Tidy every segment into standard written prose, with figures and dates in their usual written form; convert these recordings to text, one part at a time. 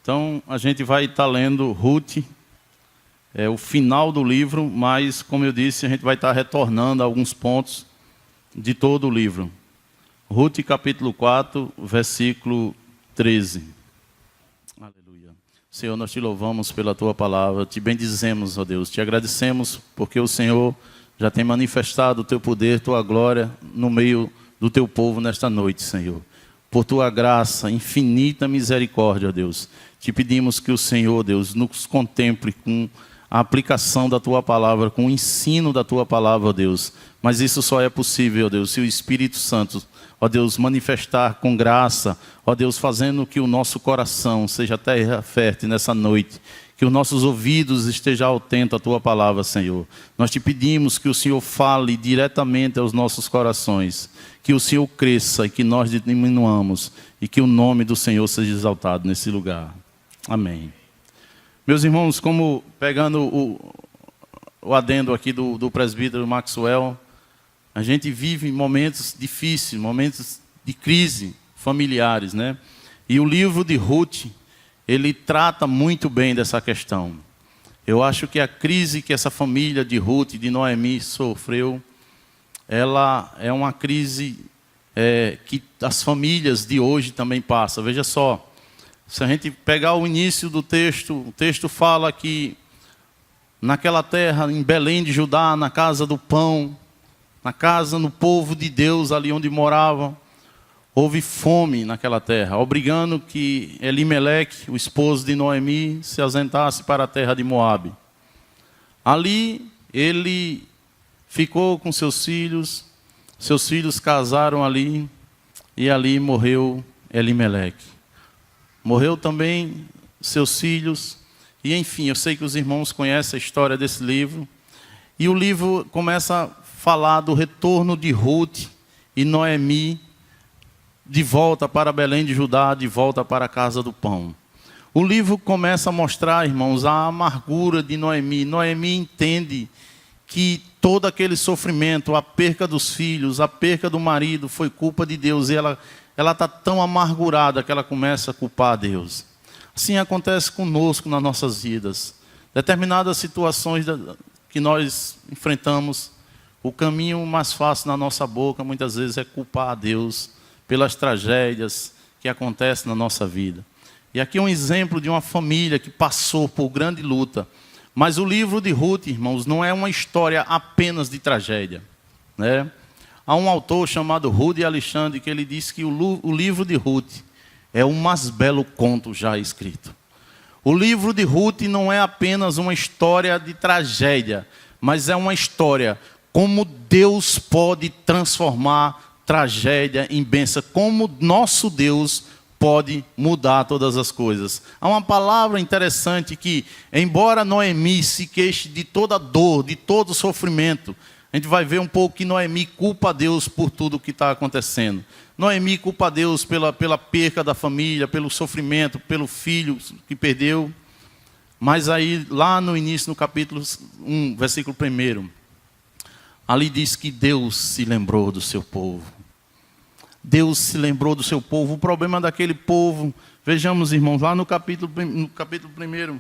Então, a gente vai estar lendo Ruth, o final do livro, mas, como eu disse, a gente vai estar retornando a alguns pontos de todo o livro. Ruth, capítulo 4, versículo 13. Aleluia. Senhor, nós te louvamos pela tua palavra, te bendizemos, ó Deus, te agradecemos porque o Senhor já tem manifestado o teu poder, tua glória no meio do teu povo nesta noite, Senhor. Por tua graça, infinita misericórdia, ó Deus, te pedimos que o Senhor, Deus, nos contemple com a aplicação da tua palavra, com o ensino da tua palavra, ó Deus. Mas isso só é possível, ó Deus, se o Espírito Santo, ó Deus, manifestar com graça, ó Deus, fazendo que o nosso coração seja terra fértil nessa noite, que os nossos ouvidos estejam atentos à tua palavra, Senhor. Nós te pedimos que o Senhor fale diretamente aos nossos corações, que o Senhor cresça e que nós diminuamos, e que o nome do Senhor seja exaltado nesse lugar. Amém. Meus irmãos, como pegando o adendo aqui do presbítero Maxwell, a gente vive momentos difíceis, momentos de crise familiares, né? E o livro de Ruth, ele trata muito bem dessa questão. Eu acho que a crise que essa família de Ruth, de Noemi, sofreu, ela é uma crise que as famílias de hoje também passam. Veja só, se a gente pegar o início do texto, o texto fala que naquela terra, em Belém de Judá, na casa do pão, no povo de Deus, ali onde moravam, houve fome naquela terra, obrigando que Elimeleque, o esposo de Noemi, se ausentasse para a terra de Moabe. Ali ele ficou com seus filhos casaram ali, e ali morreu Elimeleque. Morreu também seus filhos, e enfim, eu sei que os irmãos conhecem a história desse livro, e o livro começa a falar do retorno de Ruth e Noemi, de volta para Belém de Judá, de volta para a casa do pão. O livro começa a mostrar, irmãos, a amargura de Noemi. Noemi entende que todo aquele sofrimento, a perca dos filhos, a perca do marido, foi culpa de Deus. E ela está tão amargurada que ela começa a culpar a Deus. Assim acontece conosco nas nossas vidas. Determinadas situações que nós enfrentamos, o caminho mais fácil na nossa boca, muitas vezes, é culpar a Deus pelas tragédias que acontecem na nossa vida. E aqui é um exemplo de uma família que passou por grande luta. Mas o livro de Ruth, irmãos, não é uma história apenas de tragédia, né? Há um autor chamado Rudy Alexandre que ele diz que o livro de Ruth é o mais belo conto já escrito. O livro de Ruth não é apenas uma história de tragédia, mas é uma história como Deus pode transformar tragédia em bênção, como nosso Deus pode mudar todas as coisas. Há uma palavra interessante que, embora Noemi se queixe de toda dor, de todo sofrimento, a gente vai ver um pouco que Noemi culpa a Deus por tudo o que está acontecendo. Noemi culpa a Deus pela perca da família, pelo sofrimento, pelo filho que perdeu. Mas aí, lá no início, no capítulo 1, versículo 1, ali diz que Deus se lembrou do seu povo. Deus se lembrou do seu povo. O problema daquele povo, vejamos, irmãos, lá no capítulo 1,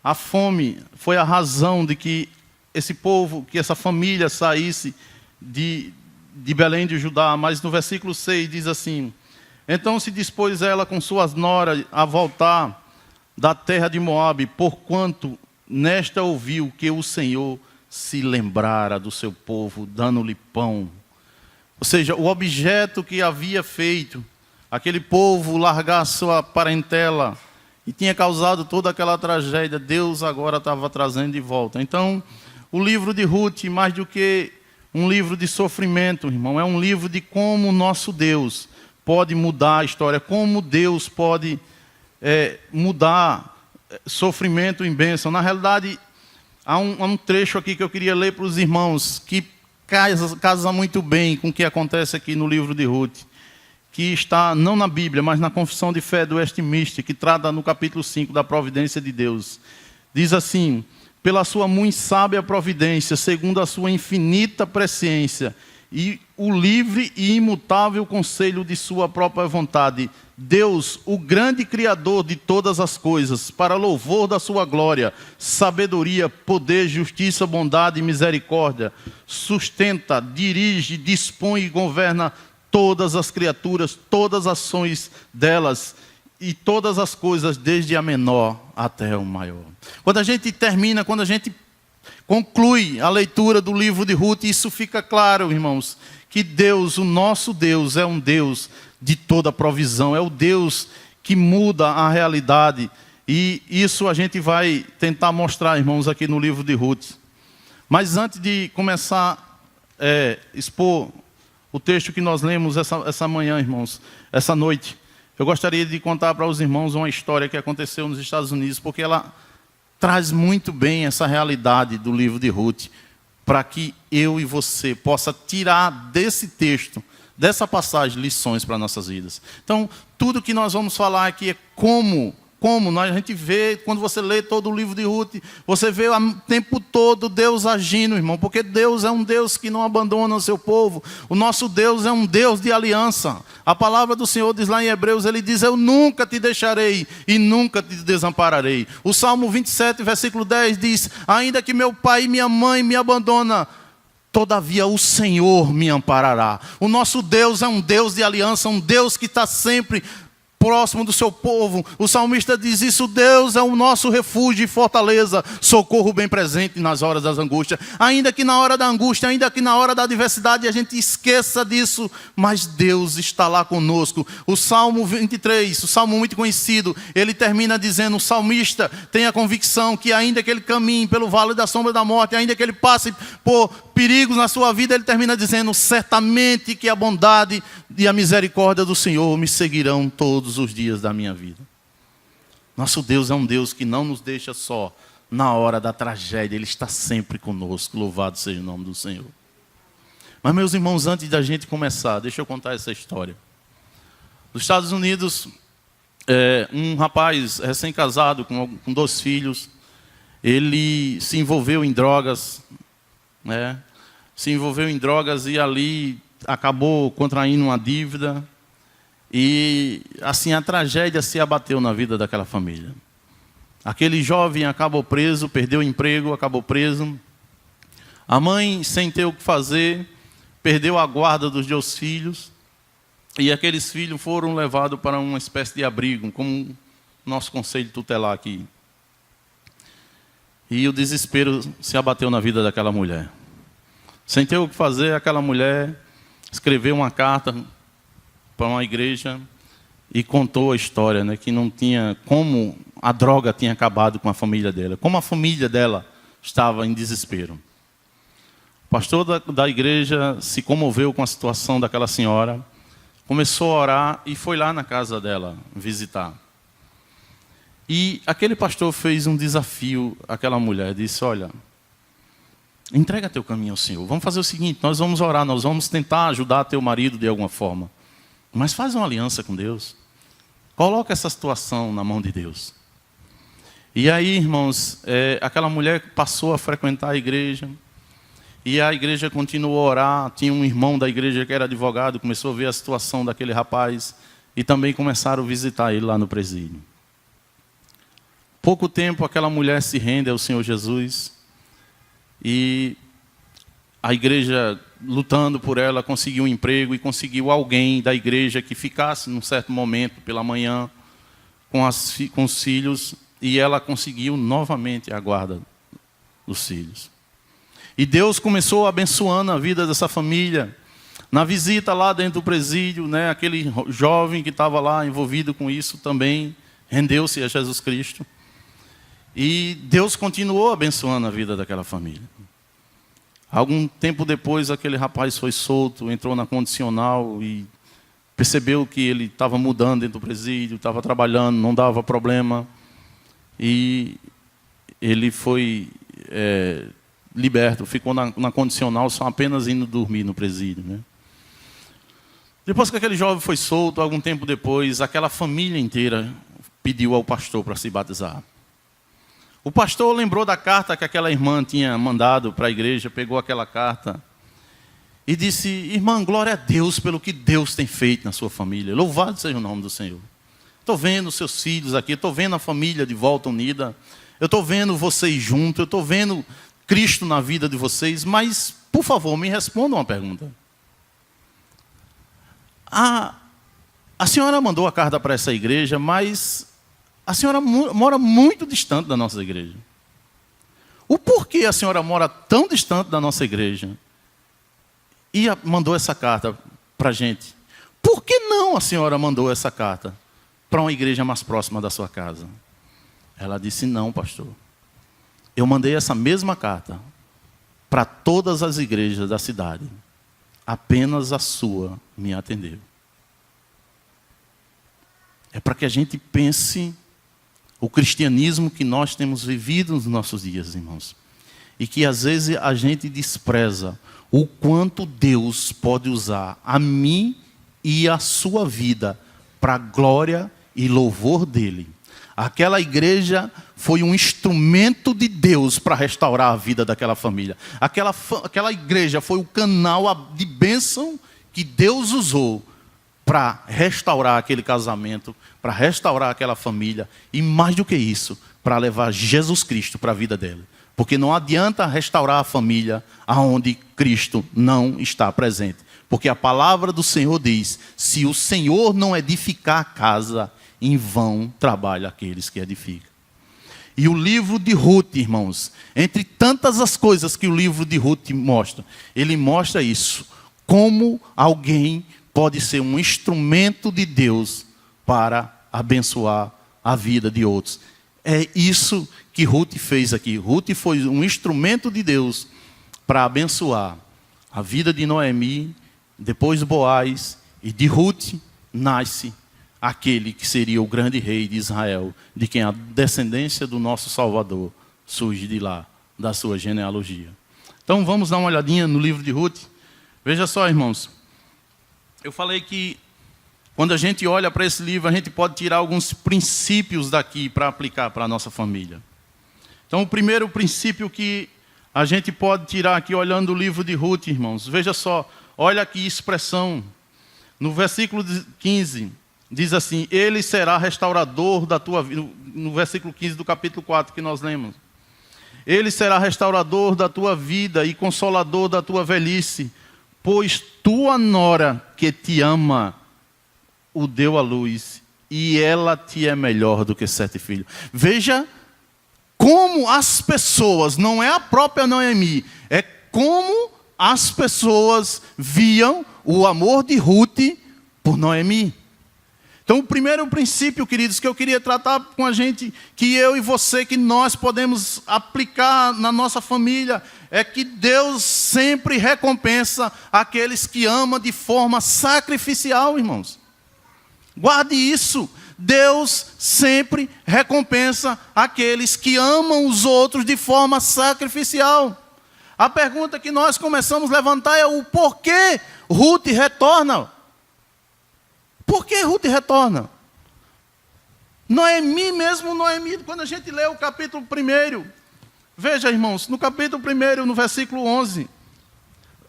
a fome foi a razão de que esse povo, que essa família saísse de Belém de Judá. Mas no versículo 6 diz assim: então se dispôs ela com suas noras a voltar da terra de Moabe, porquanto nesta ouviu que o Senhor se lembrara do seu povo, dando-lhe pão. Ou seja, o objeto que havia feito aquele povo largar a sua parentela e tinha causado toda aquela tragédia, Deus agora estava trazendo de volta. Então, o livro de Ruth, mais do que um livro de sofrimento, irmão, é um livro de como o nosso Deus pode mudar a história, como Deus pode mudar sofrimento em bênção. Na realidade, há um trecho aqui que eu queria ler para os irmãos, que casa muito bem com o que acontece aqui no livro de Ruth, que está não na Bíblia, mas na Confissão de Fé do Westminster, que trata no capítulo 5 da providência de Deus. Diz assim: pela sua muito sábia providência, segundo a sua infinita presciência, e o livre e imutável conselho de sua própria vontade. Deus, o grande Criador de todas as coisas, para louvor da sua glória, sabedoria, poder, justiça, bondade e misericórdia, sustenta, dirige, dispõe e governa todas as criaturas, todas as ações delas e todas as coisas, desde a menor até o maior. Quando a gente termina, quando a gente conclui a leitura do livro de Ruth, isso fica claro, irmãos, que Deus, o nosso Deus, é um Deus de toda provisão, é o Deus que muda a realidade. E isso a gente vai tentar mostrar, irmãos, aqui no livro de Ruth. Mas antes de começar a expor o texto que nós lemos essa manhã, irmãos, essa noite, eu gostaria de contar para os irmãos uma história que aconteceu nos Estados Unidos, porque ela traz muito bem essa realidade do livro de Ruth, para que eu e você possa tirar desse texto, dessa passagem, lições para nossas vidas. Então, tudo que nós vamos falar aqui é como a gente vê, quando você lê todo o livro de Ruth, você vê o tempo todo Deus agindo, irmão, porque Deus é um Deus que não abandona o seu povo. O nosso Deus é um Deus de aliança. A palavra do Senhor diz lá em Hebreus, ele diz: eu nunca te deixarei e nunca te desampararei. O Salmo 27, versículo 10 diz: ainda que meu pai e minha mãe me abandonam, todavia o Senhor me amparará. O nosso Deus é um Deus de aliança, um Deus que está sempre próximo do seu povo. O salmista diz isso: Deus é o nosso refúgio e fortaleza, socorro bem presente nas horas das angústias. Ainda que na hora da angústia, ainda que na hora da adversidade a gente esqueça disso, mas Deus está lá conosco. O Salmo 23, o Salmo muito conhecido, ele termina dizendo: o salmista tem a convicção que ainda que ele caminhe pelo vale da sombra da morte, ainda que ele passe por perigos na sua vida, ele termina dizendo: certamente que a bondade e a misericórdia do Senhor me seguirão todos os dias da minha vida. Nosso Deus é um Deus que não nos deixa só na hora da tragédia, Ele está sempre conosco. Louvado seja o nome do Senhor. Mas, meus irmãos, antes da gente começar, deixa eu contar essa história. Nos Estados Unidos, um rapaz recém-casado com 2 filhos, ele se envolveu em drogas, se envolveu em drogas e ali acabou contraindo uma dívida. E assim a tragédia se abateu na vida daquela família. Aquele jovem acabou preso, perdeu o emprego, acabou preso. A mãe, sem ter o que fazer, perdeu a guarda dos 2 filhos. E aqueles filhos foram levados para uma espécie de abrigo, como nosso conselho tutelar aqui. E o desespero se abateu na vida daquela mulher. Sem ter o que fazer, aquela mulher escreveu uma carta para uma igreja e contou a história, que não tinha como a droga tinha acabado com a família dela, como a família dela estava em desespero. O pastor da igreja se comoveu com a situação daquela senhora, começou a orar e foi lá na casa dela visitar. E aquele pastor fez um desafio àquela mulher, disse: olha, entrega teu caminho ao Senhor, vamos fazer o seguinte, nós vamos orar, nós vamos tentar ajudar teu marido de alguma forma. Mas faz uma aliança com Deus. Coloca essa situação na mão de Deus. E aí, irmãos, aquela mulher passou a frequentar a igreja. E a igreja continuou a orar. Tinha um irmão da igreja que era advogado, começou a ver a situação daquele rapaz. E também começaram a visitar ele lá no presídio. Pouco tempo, aquela mulher se rende ao Senhor Jesus. E a igreja, lutando por ela, conseguiu um emprego e conseguiu alguém da igreja que ficasse num certo momento pela manhã com os filhos, e ela conseguiu novamente a guarda dos filhos. E Deus começou abençoando a vida dessa família. Na visita lá dentro do presídio, aquele jovem que estava lá envolvido com isso também rendeu-se a Jesus Cristo. E Deus continuou abençoando a vida daquela família. Algum tempo depois, aquele rapaz foi solto, entrou na condicional e percebeu que ele estava mudando dentro do presídio, estava trabalhando, não dava problema. E ele foi liberto, ficou na condicional, só apenas indo dormir no presídio. Depois que aquele jovem foi solto, algum tempo depois, aquela família inteira pediu ao pastor para se batizar. O pastor lembrou da carta que aquela irmã tinha mandado para a igreja, pegou aquela carta e disse: irmã, glória a Deus pelo que Deus tem feito na sua família. Louvado seja o nome do Senhor. Estou vendo os seus filhos aqui, estou vendo a família de volta unida, eu estou vendo vocês juntos, eu estou vendo Cristo na vida de vocês, mas, por favor, me responda uma pergunta. A senhora mandou a carta para essa igreja, mas a senhora mora muito distante da nossa igreja. O porquê a senhora mora tão distante da nossa igreja e mandou essa carta para a gente? Por que não a senhora mandou essa carta para uma igreja mais próxima da sua casa? Ela disse: não, pastor. Eu mandei essa mesma carta para todas as igrejas da cidade. Apenas a sua me atendeu. É para que a gente pense o cristianismo que nós temos vivido nos nossos dias, irmãos. E que às vezes a gente despreza o quanto Deus pode usar a mim e a sua vida para a glória e louvor dele. Aquela igreja foi um instrumento de Deus para restaurar a vida daquela família. Aquela igreja foi o canal de bênção que Deus usou para restaurar aquele casamento, para restaurar aquela família. E mais do que isso, para levar Jesus Cristo para a vida dela. Porque não adianta restaurar a família aonde Cristo não está presente. Porque a palavra do Senhor diz: se o Senhor não edificar a casa, em vão trabalham aqueles que edificam. E o livro de Ruth, irmãos, entre tantas as coisas que o livro de Ruth mostra, ele mostra isso, como alguém pode ser um instrumento de Deus para abençoar a vida de outros. É isso que Ruth fez aqui. Ruth foi um instrumento de Deus para abençoar a vida de Noemi, depois Boaz, e de Ruth nasce aquele que seria o grande rei de Israel, de quem a descendência do nosso Salvador surge de lá, da sua genealogia. Então vamos dar uma olhadinha no livro de Ruth. Veja só, irmãos, eu falei que quando a gente olha para esse livro, a gente pode tirar alguns princípios daqui para aplicar para a nossa família. Então o primeiro princípio que a gente pode tirar aqui olhando o livro de Ruth, irmãos, veja só, olha que expressão. No versículo 15, diz assim: ele será restaurador da tua vida. No versículo 15 do capítulo 4 que nós lemos. Ele será restaurador da tua vida e consolador da tua velhice, pois tua nora que te ama o deu à luz, e ela te é melhor do que 7 filhos. Veja como as pessoas, não é a própria Noemi, é como as pessoas viam o amor de Ruth por Noemi. Então, o primeiro princípio, queridos, que eu queria tratar com a gente, que eu e você, que nós podemos aplicar na nossa família, é que Deus sempre recompensa aqueles que amam de forma sacrificial, irmãos. Guarde isso. Deus sempre recompensa aqueles que amam os outros de forma sacrificial. A pergunta que nós começamos a levantar é o porquê Ruth retorna. Por que Ruth retorna? Noemi, quando a gente lê o capítulo 1, veja, irmãos, no capítulo 1, no versículo 11,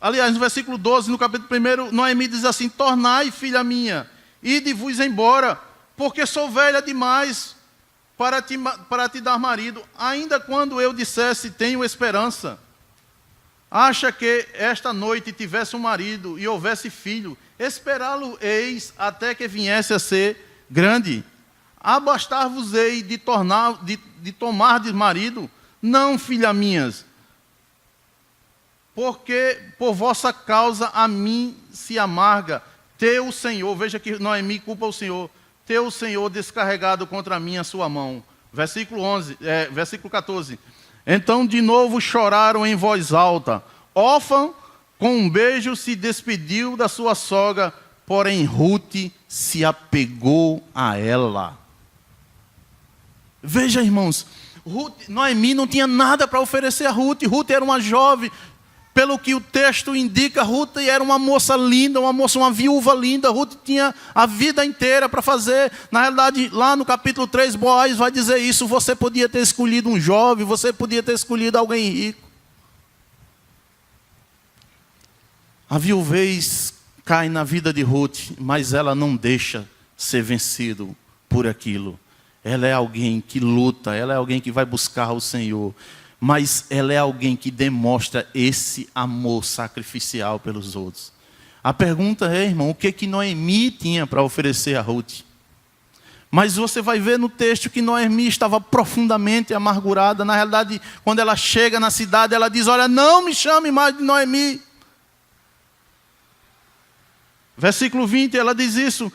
aliás, no versículo 12, no capítulo 1, Noemi diz assim: tornai, filha minha, ide-vos embora, porque sou velha demais para te dar marido, ainda quando eu dissesse, tenho esperança. Acha que esta noite tivesse um marido e houvesse filho, esperá-lo-eis até que viesse a ser grande. Abastar-vos-ei de tomar de marido? Não, filha minhas, porque por vossa causa a mim se amarga. Teu Senhor, veja que Noemi culpa o Senhor, teu Senhor descarregado contra mim a sua mão. Versículo 14. Então de novo choraram em voz alta. Orfã, com um beijo, se despediu da sua sogra, porém Ruth se apegou a ela. Veja, irmãos, Noemi não tinha nada para oferecer a Ruth. Ruth era uma jovem, pelo que o texto indica, Ruth era uma moça linda, uma viúva linda. Ruth tinha a vida inteira para fazer. Na realidade, lá no capítulo 3, Boaz vai dizer isso: você podia ter escolhido um jovem, você podia ter escolhido alguém rico. A viuvez cai na vida de Ruth, mas ela não deixa ser vencido por aquilo. Ela é alguém que luta, ela é alguém que vai buscar o Senhor. Mas ela é alguém que demonstra esse amor sacrificial pelos outros. A pergunta é, irmão, o que Noemi tinha para oferecer a Ruth? Mas você vai ver no texto que Noemi estava profundamente amargurada. Na realidade, quando ela chega na cidade, ela diz, olha, não me chame mais de Noemi. Versículo 20, ela diz isso.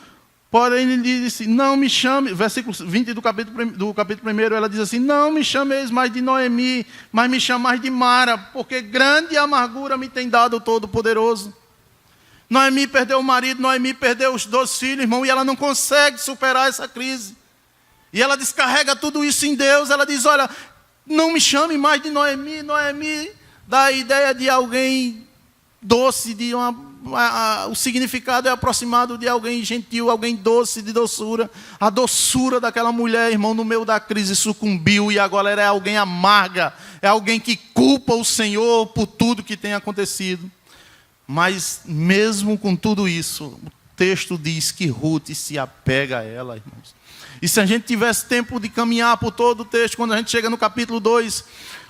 Porém, ele disse, não me chame, versículo 20 do capítulo 1, ela diz assim, não me chameis mais de Noemi, mas me chamais de Mara, porque grande amargura me tem dado o Todo-Poderoso. Noemi perdeu o marido, Noemi perdeu os 2 filhos, irmão, e ela não consegue superar essa crise. E ela descarrega tudo isso em Deus, ela diz, olha, não me chame mais de Noemi. Noemi dá a ideia de alguém doce, o significado é aproximado de alguém gentil, alguém doce, de doçura. A doçura daquela mulher, irmão, no meio da crise sucumbiu e agora ela é alguém amarga, é alguém que culpa o Senhor por tudo que tem acontecido. Mas mesmo com tudo isso, o texto diz que Ruth se apega a ela, irmãos. E se a gente tivesse tempo de caminhar por todo o texto, quando a gente chega no capítulo 2,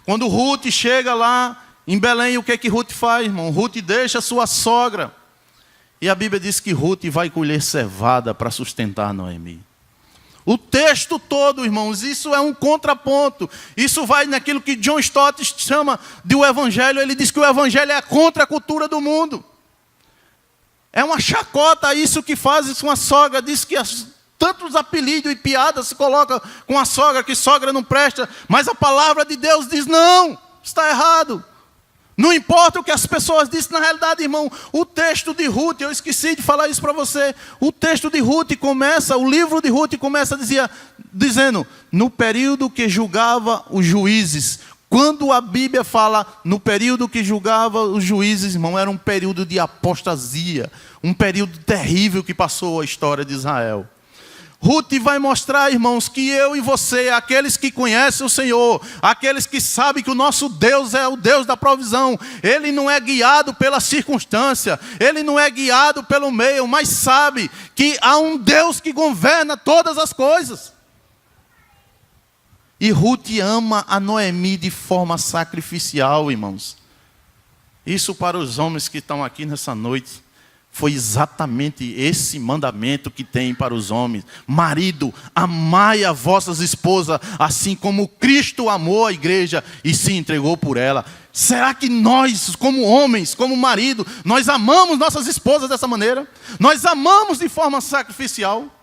quando Ruth chega lá em Belém, o que é que Ruth faz, irmão? Ruth deixa sua sogra. E a Bíblia diz que Ruth vai colher cevada para sustentar Noemi. O texto todo, irmãos, isso é um contraponto. Isso vai naquilo que John Stott chama de o Evangelho. Ele diz que o Evangelho é contra a cultura do mundo. É uma chacota isso que faz com a sogra. Diz que tantos apelidos e piadas se colocam com a sogra, que sogra não presta. Mas a palavra de Deus diz, não, está errado. Não importa o que as pessoas dizem, na realidade, irmão, o texto de Ruth, eu esqueci de falar isso para você, o texto de Ruth começa, o livro de Ruth começa dizendo, no período que julgava os juízes. Quando a Bíblia fala no período que julgava os juízes, irmão, era um período de apostasia, um período terrível que passou a história de Israel. Ruth vai mostrar, irmãos, que eu e você, aqueles que conhecem o Senhor, aqueles que sabem que o nosso Deus é o Deus da provisão, Ele não é guiado pela circunstância, Ele não é guiado pelo meio, mas sabe que há um Deus que governa todas as coisas. E Ruth ama a Noemi de forma sacrificial, irmãos. Isso para os homens que estão aqui nessa noite. Foi exatamente esse mandamento que tem para os homens. Marido, amai as vossas esposas, assim como Cristo amou a igreja e se entregou por ela. Será que nós, como homens, como marido, nós amamos nossas esposas dessa maneira? Nós amamos de forma sacrificial?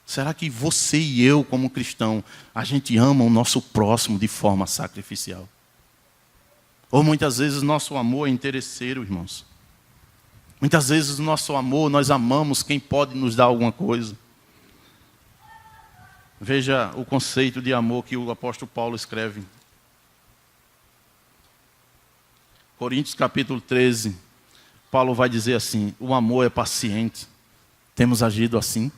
Será que você e eu, como cristão, a gente ama o nosso próximo de forma sacrificial? Ou muitas vezes nosso amor é interesseiro, irmãos. Muitas vezes o nosso amor, nós amamos quem pode nos dar alguma coisa. Veja o conceito de amor que o apóstolo Paulo escreve. Coríntios capítulo 13, Paulo vai dizer assim, o amor é paciente. Temos agido assim.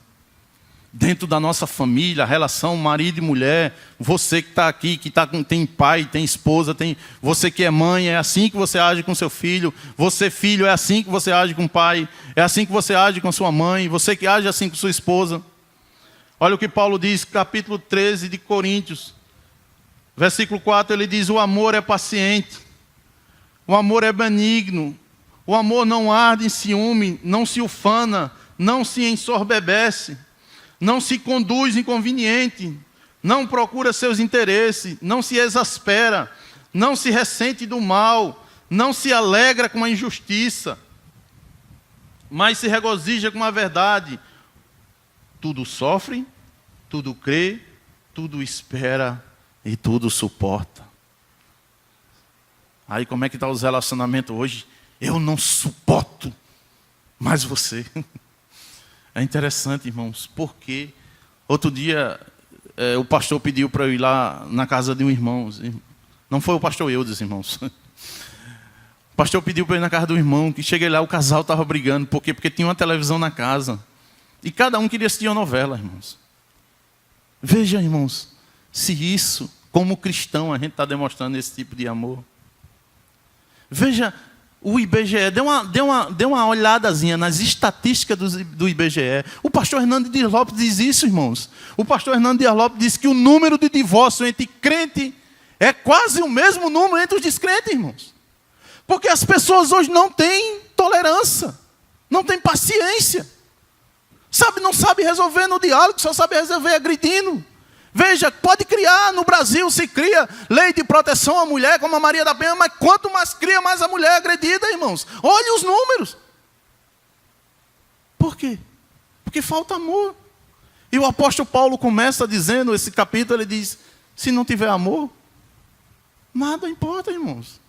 Dentro da nossa família, a relação marido e mulher, você que está aqui, tem pai, tem esposa, você que é mãe, é assim que você age com seu filho. Você, filho, é assim que você age com o pai. É assim que você age com sua mãe. Você que age assim com sua esposa. Olha o que Paulo diz, capítulo 13 de Coríntios. Versículo 4, ele diz, o amor é paciente. O amor é benigno. O amor não arde em ciúme, não se ufana, não se ensoberbece. Não se conduz inconveniente, não procura seus interesses, não se exaspera, não se ressente do mal, não se alegra com a injustiça, mas se regozija com a verdade. Tudo sofre, tudo crê, tudo espera e tudo suporta. Aí como é que está os relacionamentos hoje? Eu não suporto mais você. É interessante, irmãos, porque outro dia o pastor pediu para eu ir lá na casa de um irmão. Não foi o pastor Eudes, irmãos. O pastor pediu para eu ir na casa do irmão, que cheguei lá, o casal estava brigando. Por quê? Porque tinha uma televisão na casa. E cada um queria assistir uma novela, irmãos. Veja, irmãos, se isso, como cristão, a gente está demonstrando esse tipo de amor. Veja O IBGE, dê uma olhadazinha nas estatísticas do IBGE. O pastor Hernando Dias Lopes diz isso, irmãos. O pastor Hernando Dias Lopes diz que o número de divórcios entre crente é quase o mesmo número entre os descrentes, irmãos. Porque as pessoas hoje não têm tolerância, não têm paciência. Não sabe resolver no diálogo, só sabe resolver agredindo. Veja, pode criar, no Brasil se cria lei de proteção à mulher, como a Maria da Penha, mas quanto mais cria, mais a mulher é agredida, irmãos. Olhe os números. Por quê? Porque falta amor. E o apóstolo Paulo começa dizendo, esse capítulo, ele diz, se não tiver amor, nada importa, irmãos.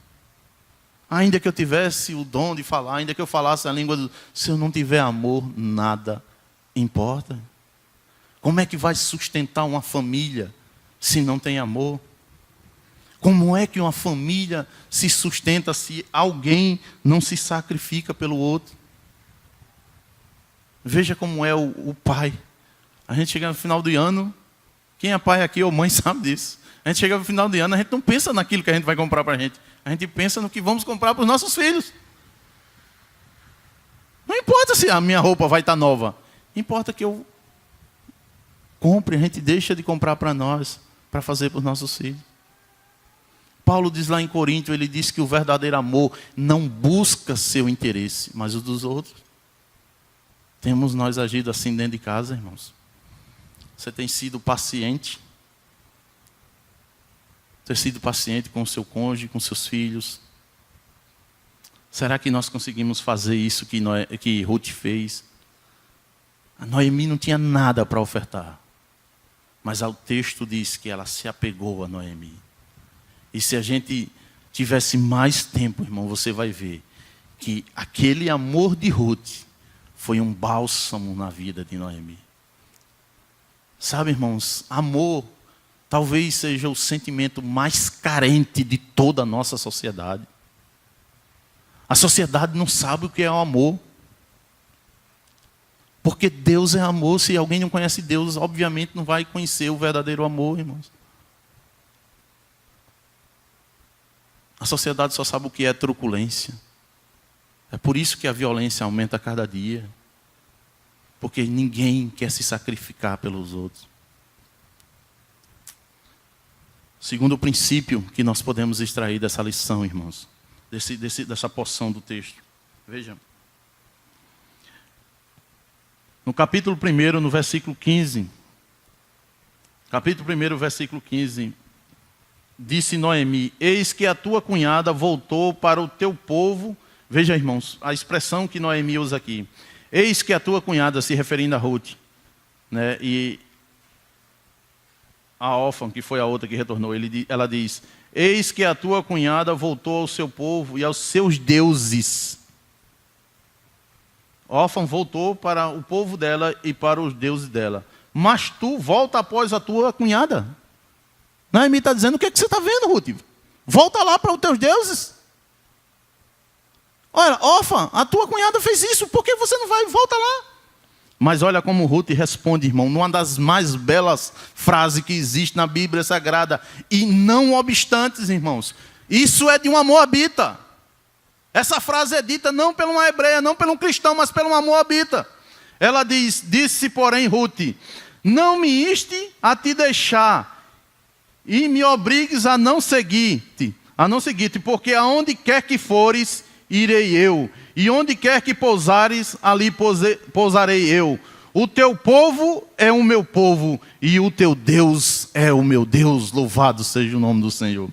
Ainda que eu tivesse o dom de falar, ainda que eu falasse a língua, se eu não tiver amor, nada importa. Como é que vai sustentar uma família se não tem amor? Como é que uma família se sustenta se alguém não se sacrifica pelo outro? Veja como é o pai. A gente chega no final do ano, quem é pai aqui ou mãe sabe disso. A gente chega no final do ano, a gente não pensa naquilo que a gente vai comprar para a gente. A gente pensa no que vamos comprar para os nossos filhos. Não importa se a minha roupa vai estar nova. Importa que eu compre, a gente deixa de comprar para nós, para fazer para os nossos filhos. Paulo diz lá em Corinto, ele diz que o verdadeiro amor não busca seu interesse, mas o dos outros. Temos nós agido assim dentro de casa, irmãos? Você tem sido paciente? Ter sido paciente com o seu cônjuge, com seus filhos? Será que nós conseguimos fazer isso que Ruth fez? A Noemi não tinha nada para ofertar. Mas o texto diz que ela se apegou a Noemi. E se a gente tivesse mais tempo, irmão, você vai ver que aquele amor de Ruth foi um bálsamo na vida de Noemi. Sabe, irmãos, amor talvez seja o sentimento mais carente de toda a nossa sociedade. A sociedade não sabe o que é o amor. Porque Deus é amor. Se alguém não conhece Deus, obviamente não vai conhecer o verdadeiro amor, irmãos. A sociedade só sabe o que é truculência. É por isso que a violência aumenta a cada dia. Porque ninguém quer se sacrificar pelos outros. Segundo o princípio que nós podemos extrair dessa lição, irmãos, dessa porção do texto. Vejam. No capítulo 1, no versículo 15. Capítulo 1, versículo 15. Disse Noemi, eis que a tua cunhada voltou para o teu povo. Veja, irmãos, a expressão que Noemi usa aqui. Eis que a tua cunhada, se referindo a Ruth, né, e a Orfa, que foi a outra que retornou, ela diz, eis que a tua cunhada voltou ao seu povo e aos seus deuses. Orfa voltou para o povo dela e para os deuses dela. Mas tu volta após a tua cunhada. Noemi está dizendo, o que, é que você está vendo, Ruth? Volta lá para os teus deuses. Olha, Orfa, a tua cunhada fez isso, por que você não vai? Volta lá. Mas olha como Ruth responde, irmão, numa das mais belas frases que existe na Bíblia Sagrada. E não obstante, irmãos, isso é de uma moabita. Essa frase é dita não por uma hebreia, não por um cristão, mas por uma moabita. Ela diz, disse porém Ruth, não me inste a te deixar e me obrigues a não seguir-te, porque aonde quer que fores, irei eu, e onde quer que pousares, ali pousarei eu. O teu povo é o meu povo, e o teu Deus é o meu Deus, louvado seja o nome do Senhor.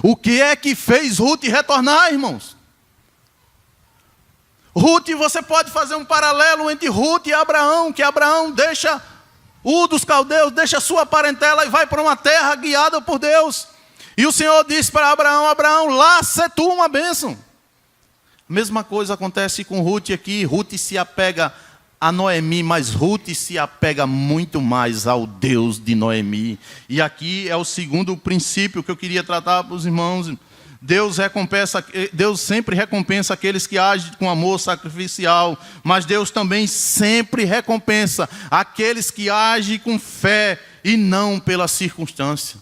O que é que fez Ruth retornar, irmãos? Ruth, você pode fazer um paralelo entre Ruth e Abraão, que Abraão deixa dos caldeus, deixa a sua parentela e vai para uma terra guiada por Deus. E o Senhor disse para Abraão, Abraão, lá se tu uma bênção. A mesma coisa acontece com Ruth aqui. Ruth se apega a Noemi, mas Ruth se apega muito mais ao Deus de Noemi. E aqui é o segundo princípio que eu queria tratar para os irmãos. Deus sempre recompensa aqueles que agem com amor sacrificial, mas Deus também sempre recompensa aqueles que agem com fé e não pela circunstância.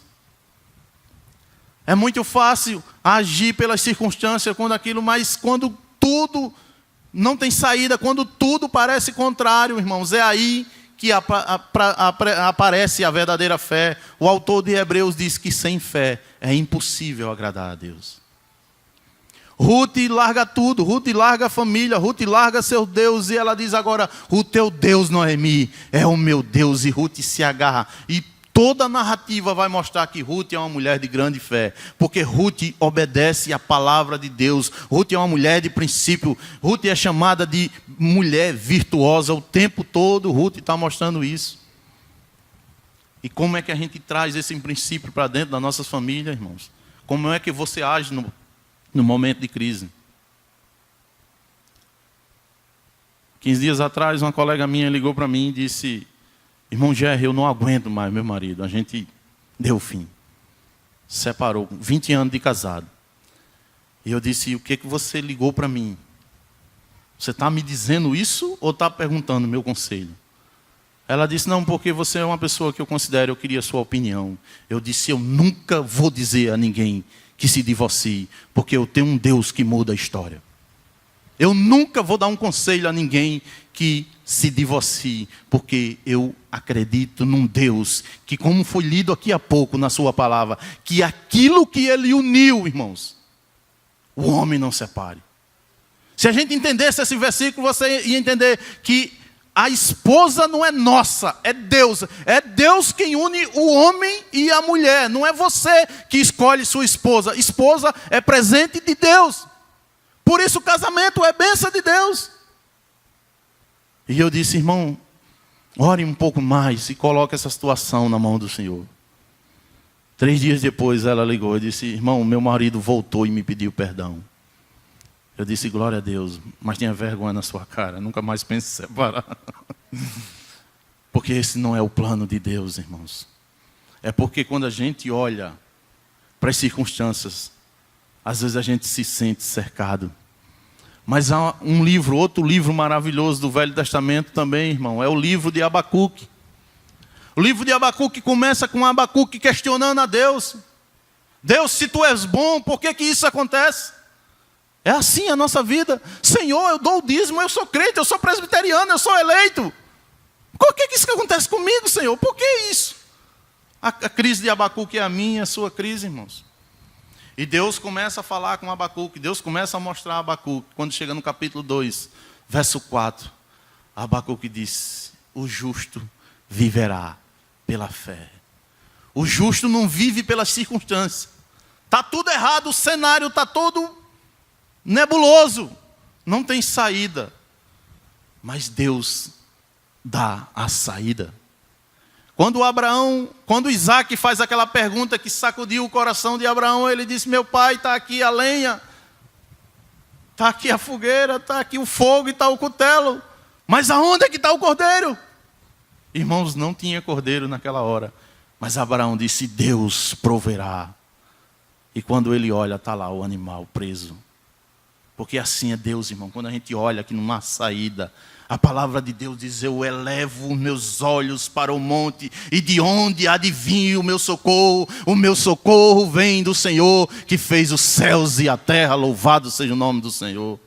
É muito fácil agir pelas circunstâncias, mas quando tudo não tem saída, quando tudo parece contrário, irmãos, é aí que aparece a verdadeira fé. O autor de Hebreus diz que sem fé é impossível agradar a Deus. Ruth larga tudo, Ruth larga a família, Ruth larga seu Deus, e ela diz agora: o teu Deus, Noemi, é o meu Deus. E Ruth se agarra, e toda a narrativa vai mostrar que Ruth é uma mulher de grande fé, porque Ruth obedece à palavra de Deus. Ruth é uma mulher de princípio, Ruth é chamada de mulher virtuosa o tempo todo. Ruth está mostrando isso. E como é que a gente traz esse princípio para dentro das nossas famílias, irmãos? Como é que você age no momento de crise? 15 dias atrás, uma colega minha ligou para mim e disse: irmão Jerry, eu não aguento mais meu marido. A gente deu o fim. Separou, 20 anos de casado. E eu disse: o que você ligou para mim? Você está me dizendo isso ou está perguntando meu conselho? Ela disse: não, porque você é uma pessoa que eu considero, eu queria a sua opinião. Eu disse: eu nunca vou dizer a ninguém que se divorcie, porque eu tenho um Deus que muda a história. Eu nunca vou dar um conselho a ninguém que se divorcie, porque eu acredito num Deus que, como foi lido aqui há pouco na sua palavra, que aquilo que Ele uniu, irmãos, o homem não separe. Se a gente entendesse esse versículo, você ia entender que a esposa não é nossa, é Deus. É Deus quem une o homem e a mulher. Não é você que escolhe sua esposa. Esposa é presente de Deus. Por isso o casamento é bênção de Deus. E eu disse: irmão, ore um pouco mais e coloque essa situação na mão do Senhor. 3 dias depois ela ligou e disse: irmão, meu marido voltou e me pediu perdão. Eu disse: glória a Deus, mas tenha vergonha na sua cara, nunca mais pense em separar. Porque esse não é o plano de Deus, irmãos. É porque quando a gente olha para as circunstâncias, às vezes a gente se sente cercado. Mas há um livro, outro livro maravilhoso do Velho Testamento também, irmão, é o livro de Abacuque. O livro de Abacuque começa com Abacuque questionando a Deus. Deus, se tu és bom, por que isso acontece? É assim a nossa vida. Senhor, eu dou o dízimo, eu sou crente, eu sou presbiteriano, eu sou eleito. Por que isso acontece comigo, Senhor? Por que isso? A crise de Abacuque é a minha, a sua crise, irmãos. E Deus começa a falar com Abacuque, Deus começa a mostrar a Abacuque. Quando chega no capítulo 2, verso 4, Abacuque diz: o justo viverá pela fé. O justo não vive pelas circunstâncias. Está tudo errado, o cenário está todo nebuloso, não tem saída. Mas Deus dá a saída. Quando Isaac faz aquela pergunta que sacudiu o coração de Abraão, ele disse: meu pai, está aqui a lenha, está aqui a fogueira, está aqui o fogo e está o cutelo, mas aonde é que está o cordeiro? Irmãos, não tinha cordeiro naquela hora, mas Abraão disse: Deus proverá. E quando ele olha, está lá o animal preso. Porque assim é Deus, irmão. Quando a gente olha que não há saída, a palavra de Deus diz: eu elevo meus olhos para o monte, e de onde há de vir o meu socorro? O meu socorro vem do Senhor, que fez os céus e a terra. Louvado seja o nome do Senhor.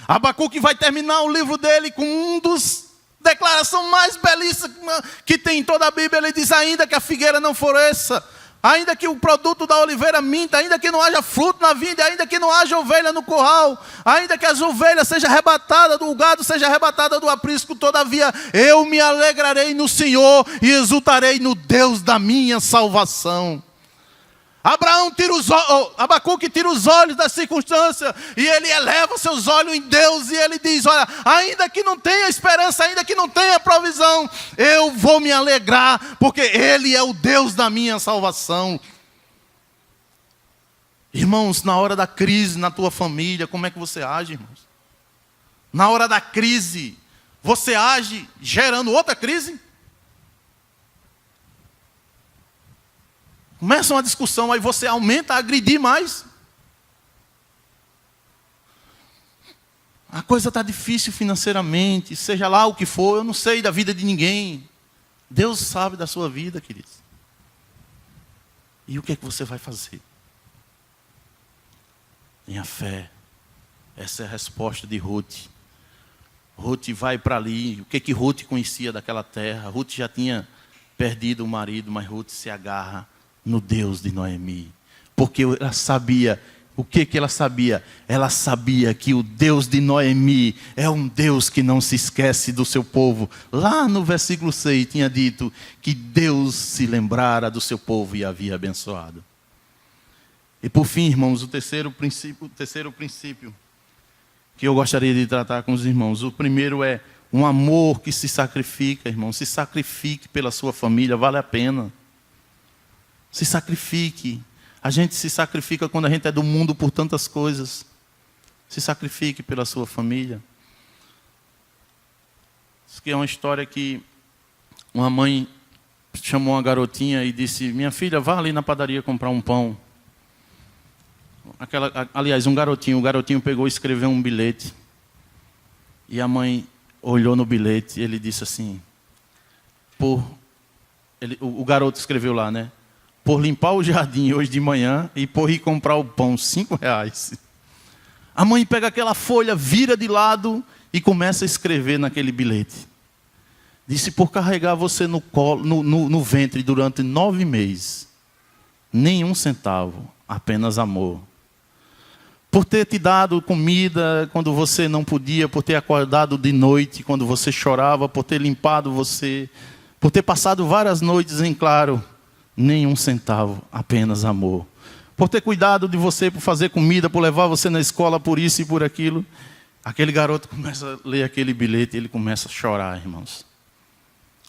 Abacuque vai terminar o livro dele com um dos declarações mais belíssimas que tem em toda a Bíblia. Ele diz: ainda que a figueira não floresça, ainda que o produto da oliveira minta, ainda que não haja fruto na vinde, ainda que não haja ovelha no curral, ainda que as ovelhas sejam arrebatadas, o gado seja arrebatado do aprisco, todavia eu me alegrarei no Senhor e exultarei no Deus da minha salvação. Abacuque tira os olhos da circunstância e ele eleva seus olhos em Deus e ele diz: olha, ainda que não tenha esperança, ainda que não tenha provisão, eu vou me alegrar, porque Ele é o Deus da minha salvação. Irmãos, na hora da crise na tua família, como é que você age, irmãos? Na hora da crise, você age gerando outra crise? Começa uma discussão, aí você aumenta a agredir mais. A coisa está difícil financeiramente, seja lá o que for, eu não sei da vida de ninguém. Deus sabe da sua vida, queridos. E o que é que você vai fazer? Tenha fé. Essa é a resposta de Ruth. Ruth vai para ali. O que Ruth conhecia daquela terra? Ruth já tinha perdido o marido, mas Ruth se agarra no Deus de Noemi. Porque ela sabia, o que ela sabia? Ela sabia que o Deus de Noemi é um Deus que não se esquece do seu povo. Lá no versículo 6 tinha dito que Deus se lembrara do seu povo e havia abençoado. E por fim, irmãos, o terceiro princípio que eu gostaria de tratar com os irmãos. O primeiro é um amor que se sacrifica, irmão. Se sacrifique pela sua família, vale a pena. Se sacrifique. A gente se sacrifica quando a gente é do mundo por tantas coisas. Se sacrifique pela sua família. Isso aqui é uma história que uma mãe chamou uma garotinha e disse: minha filha, vá ali na padaria comprar um pão. O garotinho pegou e escreveu um bilhete. E a mãe olhou no bilhete e ele disse assim, o garoto escreveu lá, né? Por limpar o jardim hoje de manhã e por ir comprar o pão, R$5. A mãe pega aquela folha, vira de lado e começa a escrever naquele bilhete. Disse: por carregar você no colo, no ventre durante 9 meses, nenhum centavo, apenas amor. Por ter te dado comida quando você não podia, por ter acordado de noite quando você chorava, por ter limpado você, por ter passado várias noites em claro, nenhum centavo, apenas amor. Por ter cuidado de você, por fazer comida, por levar você na escola, por isso e por aquilo. Aquele garoto começa a ler aquele bilhete e ele começa a chorar, irmãos.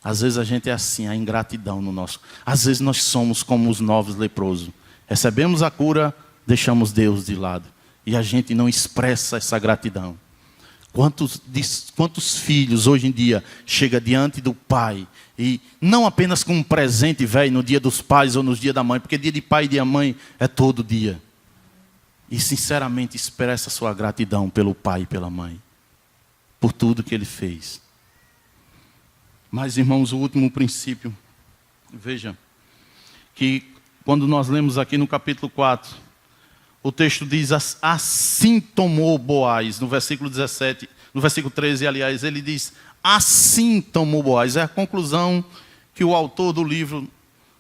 Às vezes a gente é assim, a ingratidão no nosso. Às vezes nós somos como os 9 leprosos. Recebemos a cura, deixamos Deus de lado. E a gente não expressa essa gratidão. Quantos filhos hoje em dia chegam diante do pai e não apenas com um presente velho no dia dos pais ou no dia da mãe, porque dia de pai e de mãe é todo dia. E sinceramente expressa sua gratidão pelo pai e pela mãe, por tudo que ele fez. Mas, irmãos, o último princípio, veja, que quando nós lemos aqui no capítulo 4, o texto diz: assim tomou Boaz, no versículo 17, no versículo 13, aliás, ele diz: assim tomou Boaz. É a conclusão que o autor do livro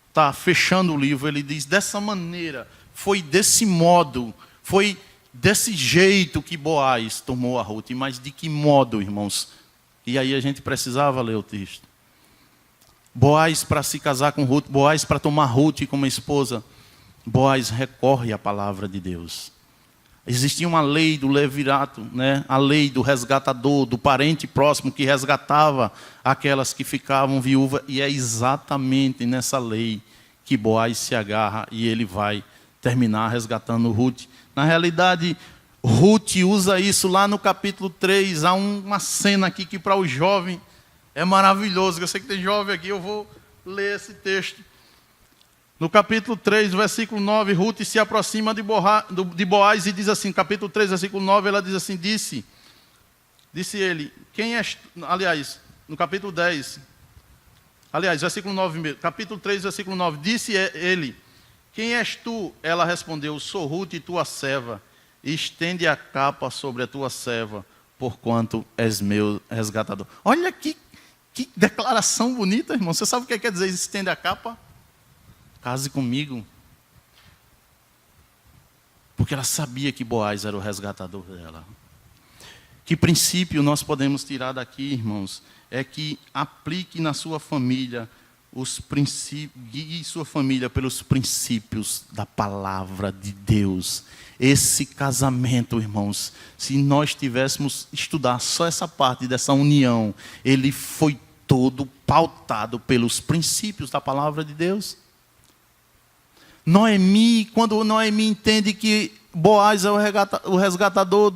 está fechando o livro. Ele diz: dessa maneira, foi desse modo, foi desse jeito que Boaz tomou a Ruth. Mas de que modo, irmãos? E aí a gente precisava ler o texto. Boaz para se casar com Ruth, Boaz para tomar Ruth como esposa, Boaz recorre à palavra de Deus. Existia uma lei do levirato, né? A lei do resgatador, do parente próximo que resgatava aquelas que ficavam viúvas. E é exatamente nessa lei que Boaz se agarra e ele vai terminar resgatando Ruth. Na realidade, Ruth usa isso lá no capítulo 3. Há uma cena aqui que para o jovem é maravilhoso. Eu sei que tem jovem aqui, eu vou ler esse texto. No capítulo 3, versículo 9, Ruth se aproxima de Boaz e diz assim, capítulo 3, versículo 9, ela diz assim, disse ele, quem és tu? Aliás, no capítulo 10, versículo 9 mesmo, capítulo 3, versículo 9, disse ele, quem és tu? Ela respondeu, sou Ruth, tua serva, estende a capa sobre a tua serva, porquanto és meu resgatador. Olha que declaração bonita, irmão. Você sabe o que quer dizer estende a capa? Case comigo. Porque ela sabia que Boaz era o resgatador dela. Que princípio nós podemos tirar daqui, irmãos? É que aplique na sua família os princípios, guie sua família pelos princípios da palavra de Deus. Esse casamento, irmãos, se nós tivéssemos estudar só essa parte dessa união, ele foi todo pautado pelos princípios da palavra de Deus. Noemi, quando Noemi entende que Boaz é o resgatador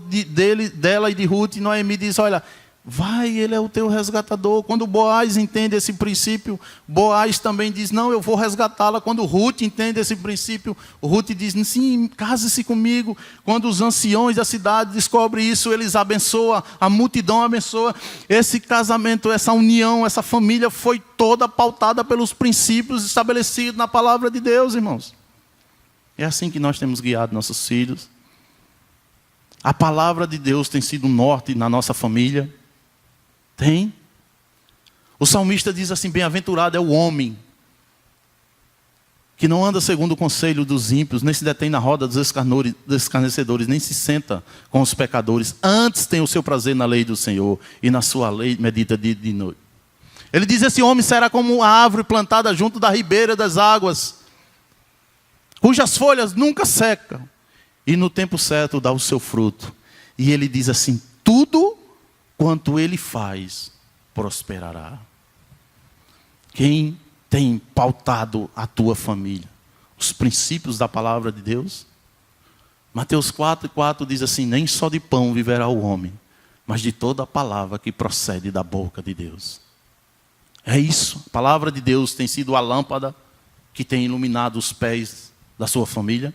dela e de Ruth, Noemi diz, olha, vai, ele é o teu resgatador. Quando Boaz entende esse princípio, Boaz também diz, não, eu vou resgatá-la. Quando Ruth entende esse princípio, Ruth diz, sim, case-se comigo. Quando os anciões da cidade descobrem isso, eles abençoam, a multidão abençoa. Esse casamento, essa união, essa família foi toda pautada pelos princípios estabelecidos na palavra de Deus, irmãos. É assim que nós temos guiado nossos filhos. A palavra de Deus tem sido um norte na nossa família? Tem. O salmista diz assim: bem-aventurado é o homem que não anda segundo o conselho dos ímpios, nem se detém na roda dos escarnecedores, nem se senta com os pecadores. Antes tem o seu prazer na lei do Senhor, e na sua lei medita dia e noite. Ele diz: esse homem será como a árvore plantada junto da ribeira das águas, cujas folhas nunca secam, e no tempo certo dá o seu fruto. E ele diz assim: tudo quanto ele faz prosperará. Quem tem pautado a tua família? Os princípios da palavra de Deus? Mateus 4:4 diz assim: nem só de pão viverá o homem, mas de toda a palavra que procede da boca de Deus. É isso. A palavra de Deus tem sido a lâmpada que tem iluminado os pés da sua família.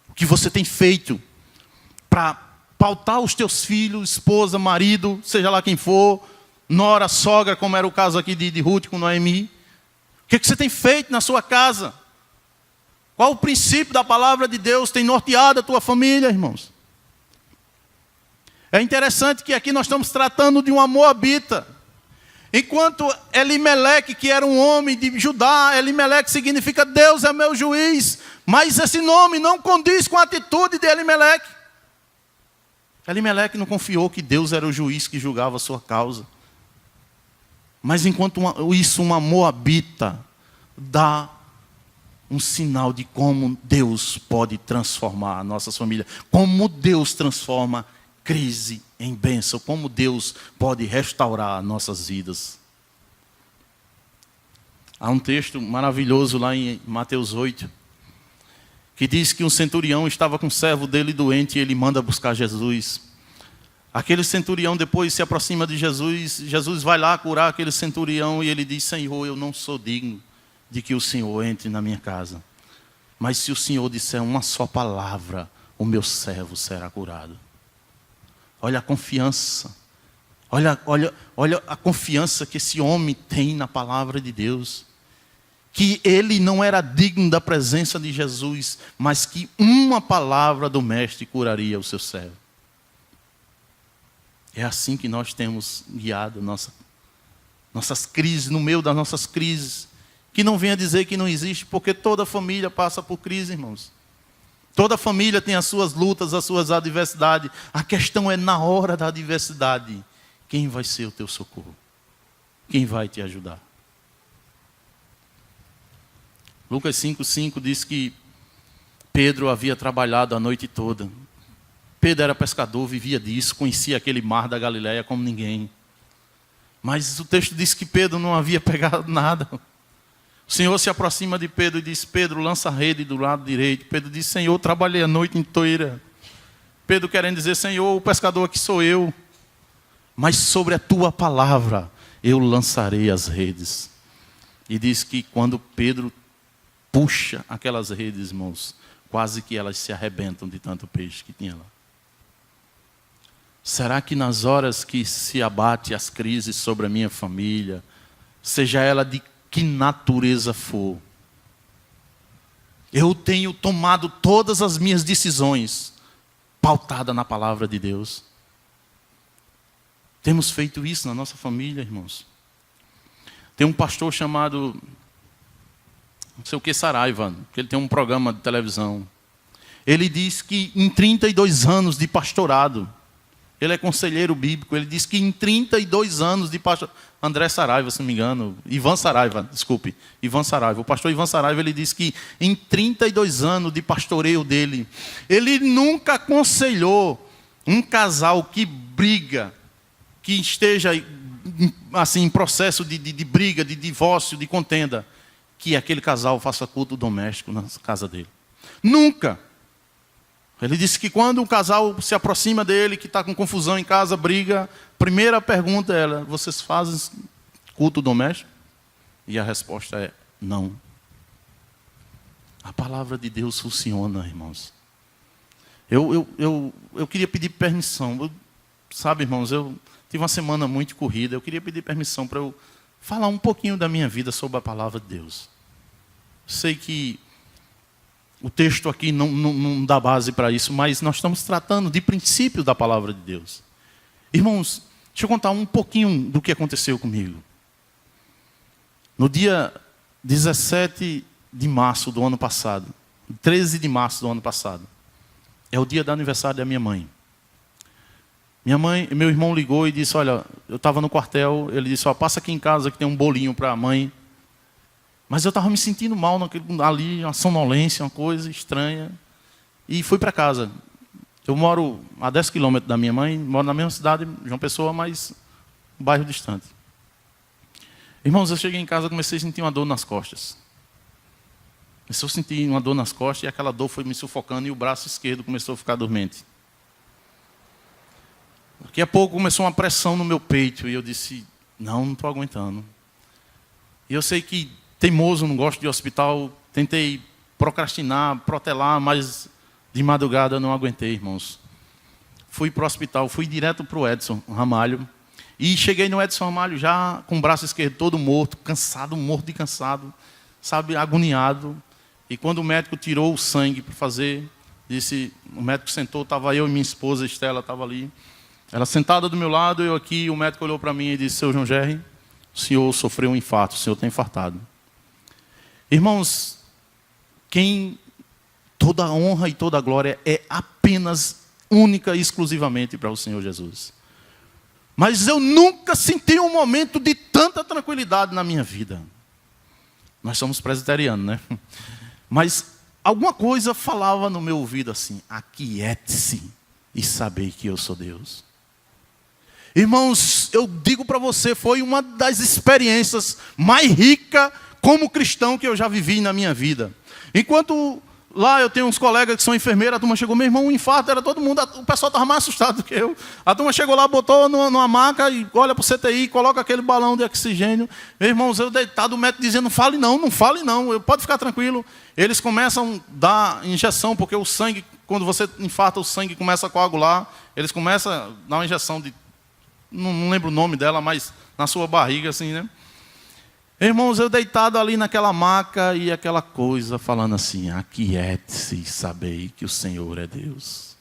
O que você tem feito para pautar os teus filhos, esposa, marido, seja lá quem for, nora, sogra, como era o caso aqui de Ruth com Noemi? O que você tem feito na sua casa? Qual o princípio da palavra de Deus tem norteado a tua família, irmãos? É interessante que aqui nós estamos tratando de uma moabita. Enquanto Elimeleque, que era um homem de Judá, Elimeleque significa Deus é meu juiz. Mas esse nome não condiz com a atitude de Elimeleque. Elimeleque não confiou que Deus era o juiz que julgava a sua causa. Mas enquanto uma moabita dá um sinal de como Deus pode transformar a nossa família. Como Deus transforma crise em bênção. Como Deus pode restaurar nossas vidas. Há um texto maravilhoso lá em Mateus 8. Que diz que um centurião estava com o servo dele doente e ele manda buscar Jesus. Aquele centurião depois se aproxima de Jesus. Jesus vai lá curar aquele centurião e ele diz: Senhor, eu não sou digno de que o Senhor entre na minha casa. Mas se o Senhor disser uma só palavra, o meu servo será curado. Olha a confiança. Olha a confiança que esse homem tem na palavra de Deus. Que ele não era digno da presença de Jesus, mas que uma palavra do mestre curaria o seu servo. É assim que nós temos guiado nossas crises, no meio das nossas crises. Que não venha dizer que não existe, porque toda família passa por crise, irmãos. Toda família tem as suas lutas, as suas adversidades. A questão é, na hora da adversidade, quem vai ser o teu socorro? Quem vai te ajudar? Lucas 5:5 diz que Pedro havia trabalhado a noite toda. Pedro era pescador, vivia disso, conhecia aquele mar da Galileia como ninguém. Mas o texto diz que Pedro não havia pegado nada. O Senhor se aproxima de Pedro e diz: Pedro, lança a rede do lado direito. Pedro diz: Senhor, trabalhei a noite inteira. Pedro querendo dizer: Senhor, o pescador aqui sou eu. Mas sobre a tua palavra eu lançarei as redes. E diz que quando Pedro puxa aquelas redes, irmãos, quase que elas se arrebentam de tanto peixe que tinha lá. Será que nas horas que se abate as crises sobre a minha família, seja ela de que natureza for, eu tenho tomado todas as minhas decisões pautada na palavra de Deus? Temos feito isso na nossa família, irmãos. Tem um pastor chamado, não sei o que, Saraiva, que ele tem um programa de televisão. Ele diz que em 32 anos de pastorado, ele é conselheiro bíblico, ele diz que em 32 anos de pastorado, André Saraiva, se não me engano, Ivan Saraiva, o pastor Ivan Saraiva, ele diz que em 32 anos de pastoreio dele, ele nunca aconselhou um casal que briga, que esteja assim, em processo de briga, de divórcio, de contenda, que aquele casal faça culto doméstico na casa dele. Nunca. Ele disse que quando um casal se aproxima dele, que está com confusão em casa, briga, primeira pergunta é: vocês fazem culto doméstico? E a resposta é: não. A palavra de Deus funciona, irmãos. Eu queria pedir permissão. Sabe, irmãos, eu tive uma semana muito corrida. Eu queria pedir permissão para eu falar um pouquinho da minha vida sobre a palavra de Deus. Sei que O texto aqui não dá base para isso, mas nós estamos tratando de princípios da palavra de Deus. Irmãos, deixa eu contar um pouquinho do que aconteceu comigo. No dia 17 de março do ano passado, 13 de março do ano passado, é o dia do aniversário da minha mãe. Meu irmão ligou e disse, olha, eu estava no quartel, ele disse, ó, passa aqui em casa que tem um bolinho para a mãe. Mas eu estava me sentindo mal ali, uma sonolência, uma coisa estranha. E fui para casa. Eu moro a 10 quilômetros da minha mãe, moro na mesma cidade, João Pessoa, mas um bairro distante. Irmãos, eu cheguei em casa e comecei a sentir uma dor nas costas. Comecei a sentir uma dor nas costas e aquela dor foi me sufocando e o braço esquerdo começou a ficar dormente. Daqui a pouco começou uma pressão no meu peito e eu disse, não estou aguentando. E eu sei que teimoso, não gosto de hospital, tentei procrastinar, protelar, mas de madrugada eu não aguentei, irmãos. Fui para o hospital, fui direto para o Edson Ramalho. E cheguei no Edson Ramalho já com o braço esquerdo todo morto, cansado, morto de cansado, sabe, agoniado. E quando o médico tirou o sangue para fazer, o médico sentou, estava eu e minha esposa, Estela, estava ali. Ela sentada do meu lado, eu aqui, o médico olhou para mim e disse, seu João Gerry, o senhor sofreu um infarto, o senhor está infartado. Irmãos, toda a honra e toda a glória é apenas, única e exclusivamente para o Senhor Jesus. Mas eu nunca senti um momento de tanta tranquilidade na minha vida. Nós somos presbiterianos, né? Mas alguma coisa falava no meu ouvido assim, aquiete-se e sabei que eu sou Deus. Irmãos, eu digo para você, foi uma das experiências mais ricas como cristão que eu já vivi na minha vida. Enquanto lá eu tenho uns colegas que são enfermeiros, a turma chegou, meu irmão, um infarto, era todo mundo, o pessoal estava mais assustado do que eu. A turma chegou lá, botou numa maca e olha para o CTI, coloca aquele balão de oxigênio. Meus irmãos, eu deitado, o médico dizendo, não fale não, pode ficar tranquilo. Eles começam a dar injeção, porque o sangue, quando você infarta, o sangue começa a coagular. Eles começam a dar uma injeção de, não lembro o nome dela, mas na sua barriga, assim, né? Irmãos, eu deitado ali naquela maca e aquela coisa falando assim, aquiete-se e sabei que o Senhor é Deus.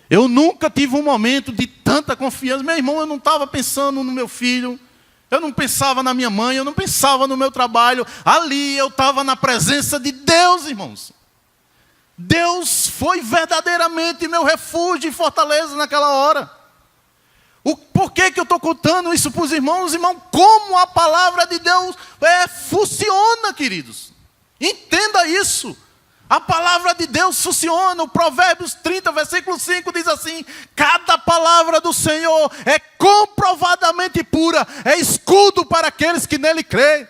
Eu nunca tive um momento de tanta confiança. Meu irmão, eu não estava pensando no meu filho, eu não pensava na minha mãe, eu não pensava no meu trabalho. Ali eu estava na presença de Deus, irmãos. Deus foi verdadeiramente meu refúgio e fortaleza naquela hora. Por que eu estou contando isso para os irmãos? Irmão, como a palavra de Deus funciona, queridos. Entenda isso. A palavra de Deus funciona. O Provérbios 30, versículo 5 diz assim, cada palavra do Senhor é comprovadamente pura, é escudo para aqueles que nele creem.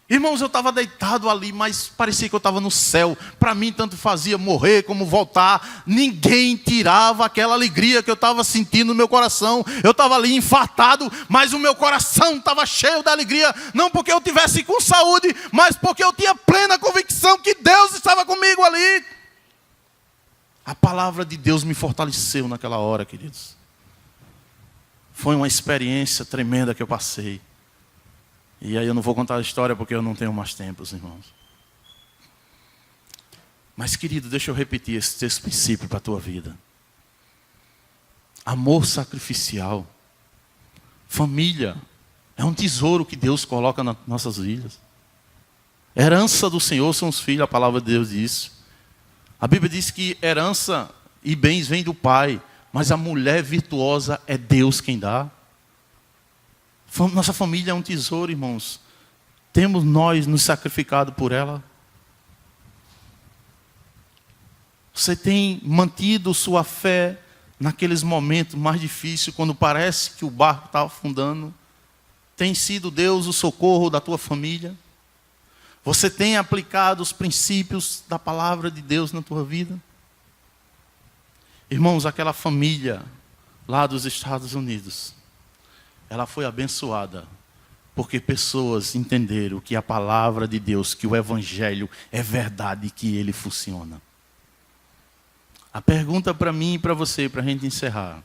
Irmãos, eu estava deitado ali, mas parecia que eu estava no céu. Para mim, tanto fazia morrer como voltar. Ninguém tirava aquela alegria que eu estava sentindo no meu coração. Eu estava ali infartado, mas o meu coração estava cheio de alegria. Não porque eu tivesse com saúde, mas porque eu tinha plena convicção que Deus estava comigo ali. A palavra de Deus me fortaleceu naquela hora, queridos. Foi uma experiência tremenda que eu passei. E aí eu não vou contar a história porque eu não tenho mais tempo, irmãos. Mas, querido, deixa eu repetir esse princípio para a tua vida. Amor sacrificial. Família. É um tesouro que Deus coloca nas nossas vidas. Herança do Senhor são os filhos, a palavra de Deus diz. A Bíblia diz que herança e bens vêm do Pai, mas a mulher virtuosa é Deus quem dá. Nossa família é um tesouro, irmãos. Temos nós nos sacrificado por ela? Você tem mantido sua fé naqueles momentos mais difíceis, quando parece que o barco está afundando? Tem sido Deus o socorro da tua família? Você tem aplicado os princípios da palavra de Deus na tua vida? Irmãos, aquela família lá dos Estados Unidos, ela foi abençoada, porque pessoas entenderam que a palavra de Deus, que o Evangelho é verdade, que ele funciona. A pergunta para mim e para você, para a gente encerrar.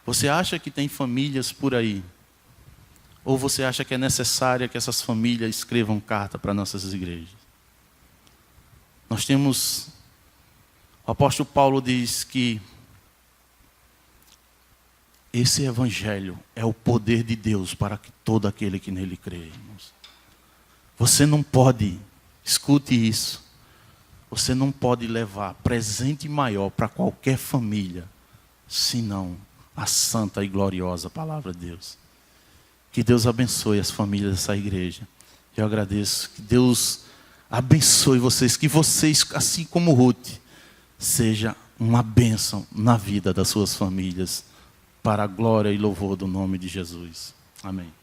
Você acha que tem famílias por aí? Ou você acha que é necessário que essas famílias escrevam carta para nossas igrejas? Nós temos... O apóstolo Paulo diz que esse evangelho é o poder de Deus para que todo aquele que nele crê, irmãos. Você não pode, escute isso, você não pode levar presente maior para qualquer família, senão a santa e gloriosa palavra de Deus. Que Deus abençoe as famílias dessa igreja. Eu agradeço. Que Deus abençoe vocês. Que vocês, assim como Ruth, seja uma bênção na vida das suas famílias, para a glória e louvor do nome de Jesus. Amém.